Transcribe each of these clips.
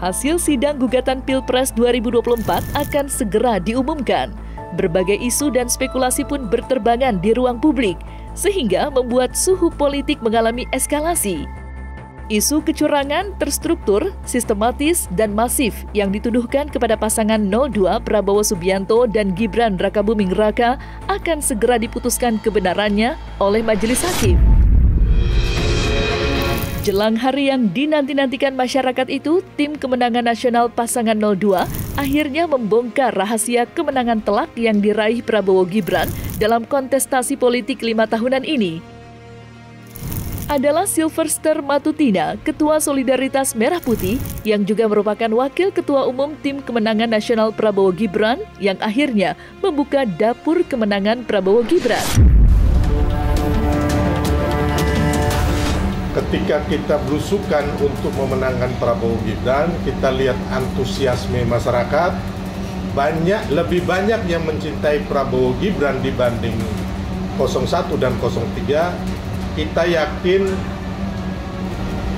Hasil sidang gugatan Pilpres 2024 akan segera diumumkan. Berbagai isu dan spekulasi pun berterbangan di ruang publik, sehingga membuat suhu politik mengalami eskalasi. Isu kecurangan terstruktur, sistematis, dan masif yang dituduhkan kepada pasangan 02 Prabowo Subianto dan Gibran Rakabuming Raka akan segera diputuskan kebenarannya oleh majelis hakim. Jelang hari yang dinanti-nantikan masyarakat itu, Tim Kemenangan Nasional Pasangan 02 akhirnya membongkar rahasia kemenangan telak yang diraih Prabowo Gibran dalam kontestasi politik 5 tahunan ini. Adalah Silverster Matutina, Ketua Solidaritas Merah Putih, yang juga merupakan Wakil Ketua Umum Tim Kemenangan Nasional Prabowo Gibran, yang akhirnya membuka dapur kemenangan Prabowo Gibran. Ketika kita berusukan untuk memenangkan Prabowo Gibran, kita lihat antusiasme masyarakat, lebih banyak yang mencintai Prabowo Gibran dibanding 01 dan 03. Kita yakin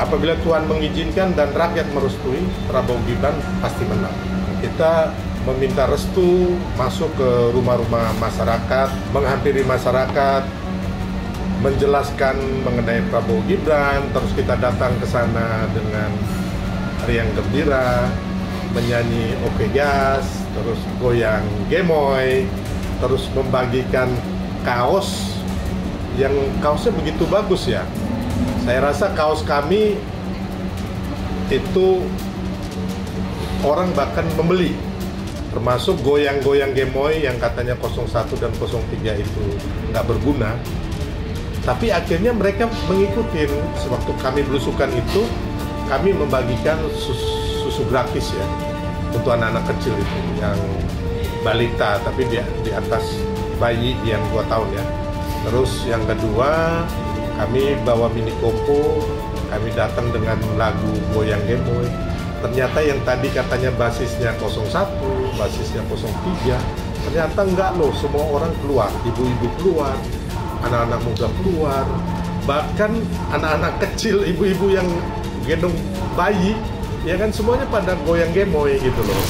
apabila Tuhan mengizinkan dan rakyat merestui, Prabowo Gibran pasti menang. Kita meminta restu, masuk ke rumah-rumah masyarakat, menghampiri masyarakat, menjelaskan mengenai Prabowo Gibran, terus kita datang ke sana dengan riang gembira, menyanyi Oke Gas, terus goyang gemoy, terus membagikan kaos yang kaosnya begitu bagus ya. Saya rasa kaos kami itu orang bahkan membeli, termasuk goyang-goyang gemoy yang katanya 01 dan 03 itu nggak berguna. Tapi akhirnya mereka mengikuti. Sewaktu kami belusukan itu, kami membagikan susu gratis ya untuk anak-anak kecil itu, yang balita tapi di atas bayi yang 2 tahun ya. Terus yang kedua, kami bawa mini kompo, kami datang dengan lagu goyang gemoy. Ternyata yang tadi katanya basisnya 01, basisnya 03, ternyata enggak loh, semua orang keluar, ibu-ibu keluar, anak-anak muda keluar, bahkan anak-anak kecil, ibu-ibu yang gendong bayi, ya kan semuanya pada goyang gemoy gitu loh.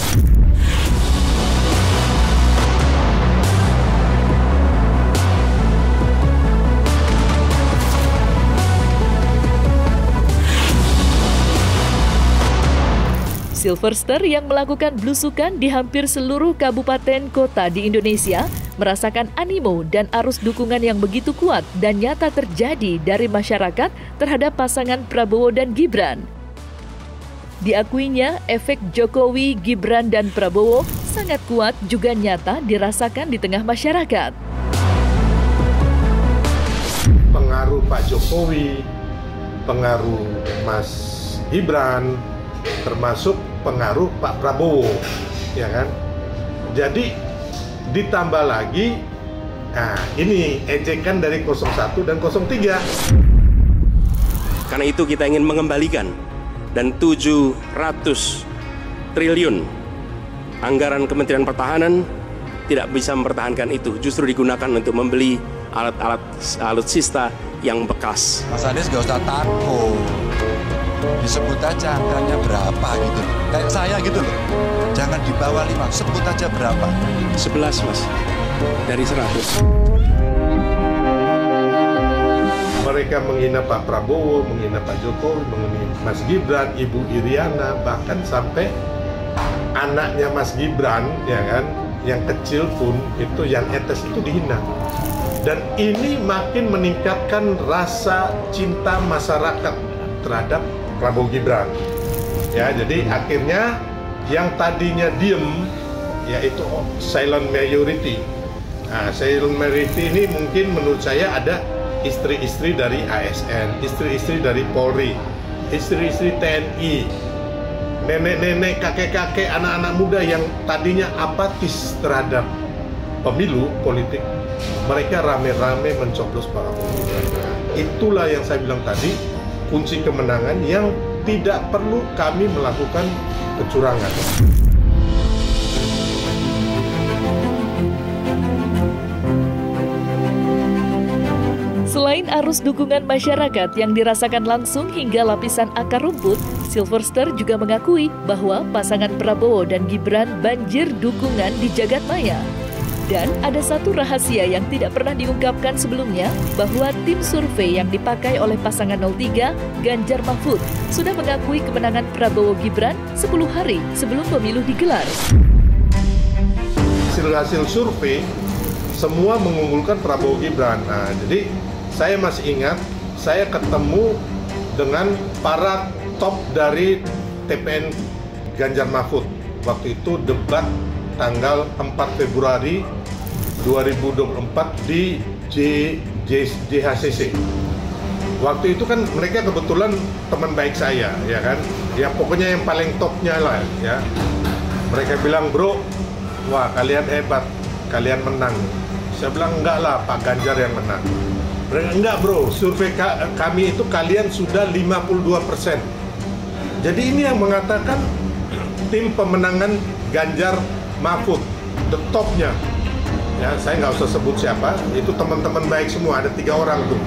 Silverster yang melakukan belusukan di hampir seluruh kabupaten kota di Indonesia merasakan animo dan arus dukungan yang begitu kuat dan nyata terjadi dari masyarakat terhadap pasangan Prabowo dan Gibran. Diakuinya, efek Jokowi, Gibran, dan Prabowo sangat kuat juga nyata dirasakan di tengah masyarakat. Pengaruh Pak Jokowi, pengaruh Mas Gibran, termasuk pengaruh Pak Prabowo, ya kan? Jadi ditambah lagi, nah ini ejekan dari 01 dan 03. Karena itu kita ingin mengembalikan, dan 700 triliun anggaran Kementerian Pertahanan tidak bisa mempertahankan itu, justru digunakan untuk membeli alat-alat alutsista yang bekas. Mas Anies gak usah takut, disebut aja angkanya berapa gitu, kayak saya gitu loh, jangan di bawah 5, sebut aja berapa. 11 Mas, dari 100. Mereka menghina Pak Prabowo, menghina Pak Jokowi, menghina Mas Gibran, Ibu Iriana, bahkan sampai anaknya Mas Gibran, ya kan, yang kecil pun itu, yang etes itu dihina. Dan ini makin meningkatkan rasa cinta masyarakat terhadap Prabowo Gibran. Ya, jadi akhirnya yang tadinya diem, yaitu silent majority. Nah, silent majority ini mungkin menurut saya ada istri-istri dari ASN, istri-istri dari Polri, istri-istri TNI, nenek-nenek, kakek-kakek, anak-anak muda yang tadinya apatis terhadap pemilu politik, mereka rame-rame mencoblos Prabowo. Itulah yang saya bilang tadi, kunci kemenangan yang tidak perlu kami melakukan kecurangan. Selain arus dukungan masyarakat yang dirasakan langsung hingga lapisan akar rumput, Silverster juga mengakui bahwa pasangan Prabowo dan Gibran banjir dukungan di jagat maya. Dan ada satu rahasia yang tidak pernah diungkapkan sebelumnya, bahwa tim survei yang dipakai oleh pasangan 03, Ganjar Mahfud, sudah mengakui kemenangan Prabowo Gibran 10 hari sebelum pemilu digelar. Hasil survei semua mengunggulkan Prabowo Gibran. Nah, jadi saya masih ingat, saya ketemu dengan para top dari TPN Ganjar Mahfud. Waktu itu debat tanggal 4 Februari 2024 di JHCC. Waktu itu kan mereka kebetulan teman baik saya, ya kan? Ya pokoknya yang paling topnya lah, ya. Mereka bilang, bro, wah kalian hebat, kalian menang. Saya bilang, enggak lah, Pak Ganjar yang menang. Mereka, enggak bro, survei kami itu kalian sudah 52%. Jadi ini yang mengatakan tim pemenangan Ganjar Mahfud, the topnya. Ya, saya nggak usah sebut siapa, itu teman-teman baik semua, ada 3 orang tuh.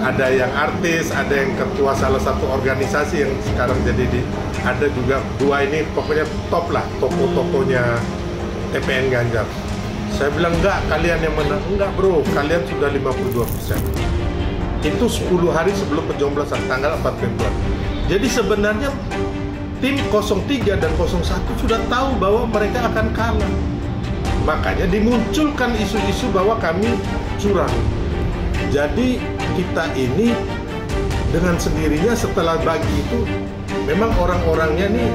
Ada yang artis, ada yang ketua salah satu organisasi yang sekarang jadi ada juga 2 ini pokoknya top lah, tokoh-tokohnya TPN Ganjar. Saya bilang enggak, kalian yang menang. Enggak bro, kalian sudah 52%. Itu 10 hari sebelum pencoblosan tanggal 4 Februari. Jadi sebenarnya tim 03 dan 01 sudah tahu bahwa mereka akan kalah. Makanya dimunculkan isu-isu bahwa kami curang. Jadi kita ini dengan sendirinya setelah bagi itu, memang orang-orangnya nih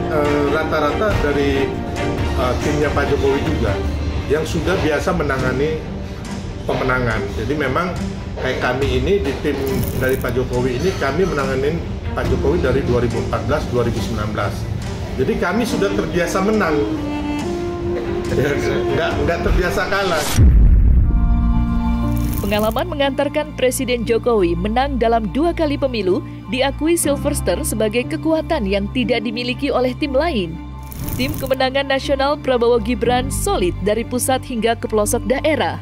rata-rata dari timnya Pak Jokowi juga, yang sudah biasa menangani pemenangan. Jadi memang kayak kami ini di tim dari Pak Jokowi ini, kami menangani Pak Jokowi dari 2014-2019. Jadi kami sudah terbiasa menang, nggak terbiasa kalah. Pengalaman mengantarkan Presiden Jokowi menang dalam 2 kali pemilu diakui Silverster sebagai kekuatan yang tidak dimiliki oleh tim lain. Tim kemenangan nasional Prabowo Gibran solid dari pusat hingga ke pelosok daerah.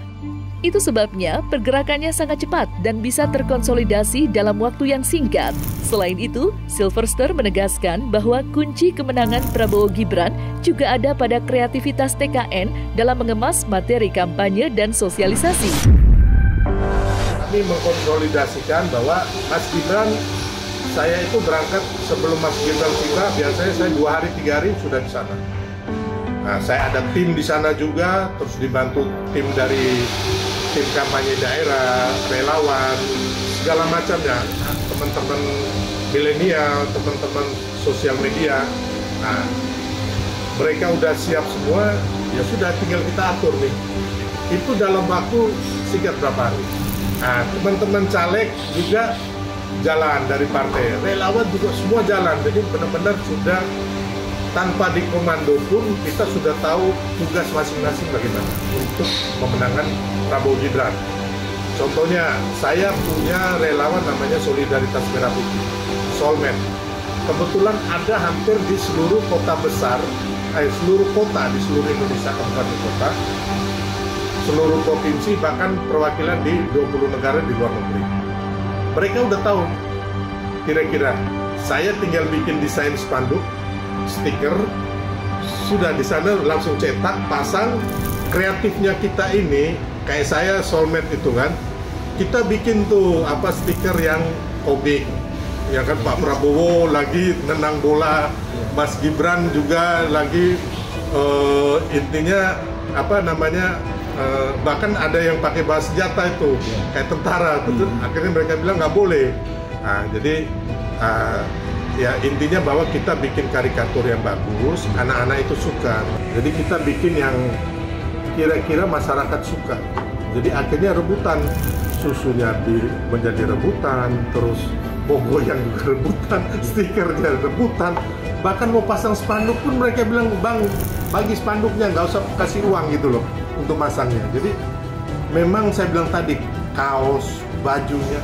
Itu sebabnya pergerakannya sangat cepat dan bisa terkonsolidasi dalam waktu yang singkat. Selain itu, Silverster menegaskan bahwa kunci kemenangan Prabowo Gibran juga ada pada kreativitas TKN dalam mengemas materi kampanye dan sosialisasi. Kami mengkonsolidasikan bahwa Mas Gibran, saya itu berangkat sebelum Mas Gibran tiba, biasanya saya 2 hari 3 hari sudah di sana. Nah, saya ada tim di sana juga, terus dibantu tim dari tim kampanye daerah, relawan, segala macamnya, teman-teman milenial, teman-teman sosial media. Nah, mereka udah siap semua, ya sudah tinggal kita atur nih. Itu dalam waktu singkat berapa hari. Nah, teman-teman caleg juga jalan dari partai, relawan juga semua jalan, jadi benar-benar sudah tanpa dikomando pun kita sudah tahu tugas masing-masing bagaimana untuk memenangkan Prabowo Gibran. Contohnya, saya punya relawan namanya Solidaritas Merah Putih, Solmed. Kebetulan ada hampir di seluruh kota besar, seluruh kota di seluruh Indonesia, kabupaten kota, seluruh provinsi, bahkan perwakilan di 20 negara di luar negeri. Mereka udah tahu, kira-kira saya tinggal bikin desain spanduk, stiker, sudah di sana langsung cetak, pasang. Kreatifnya kita ini, kayak saya Solmed itu kan, kita bikin tuh stiker yang komik, ya kan, Pak Prabowo lagi nendang bola, Mas Gibran juga lagi intinya bahkan ada yang pakai bawa senjata itu kayak tentara, betul. Akhirnya mereka bilang nggak boleh. Nah, jadi ya intinya bahwa kita bikin karikatur yang bagus, anak-anak itu suka. Jadi kita bikin yang kira-kira masyarakat suka. Jadi akhirnya rebutan, susunya menjadi rebutan, terus logo yang juga rebutan, stikernya rebutan. Bahkan mau pasang spanduk pun mereka bilang, bang, bagi spanduknya, nggak usah kasih uang gitu loh untuk masangnya. Jadi memang saya bilang tadi, kaos, bajunya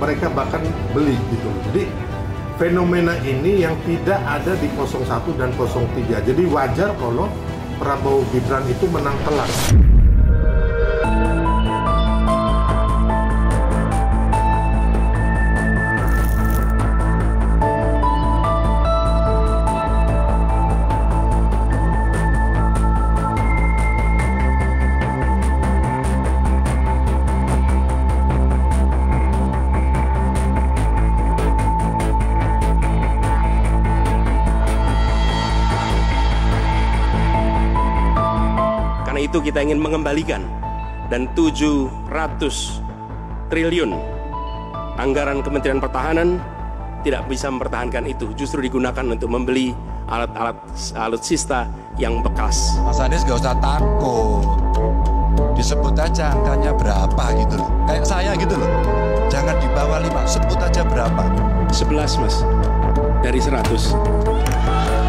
mereka bahkan beli gitu. Jadi fenomena ini yang tidak ada di 01 dan 03. Jadi wajar kalau Prabowo Gibran itu menang telak. Karena itu kita ingin mengembalikan dan 700 triliun anggaran Kementerian Pertahanan tidak bisa mempertahankan itu, justru digunakan untuk membeli alat-alat alutsista yang bekas. Mas Anies gak usah takut, disebut aja angkanya berapa gitu loh, kayak saya gitu loh, jangan di bawah 5, sebut aja berapa. 11 Mas, dari 100.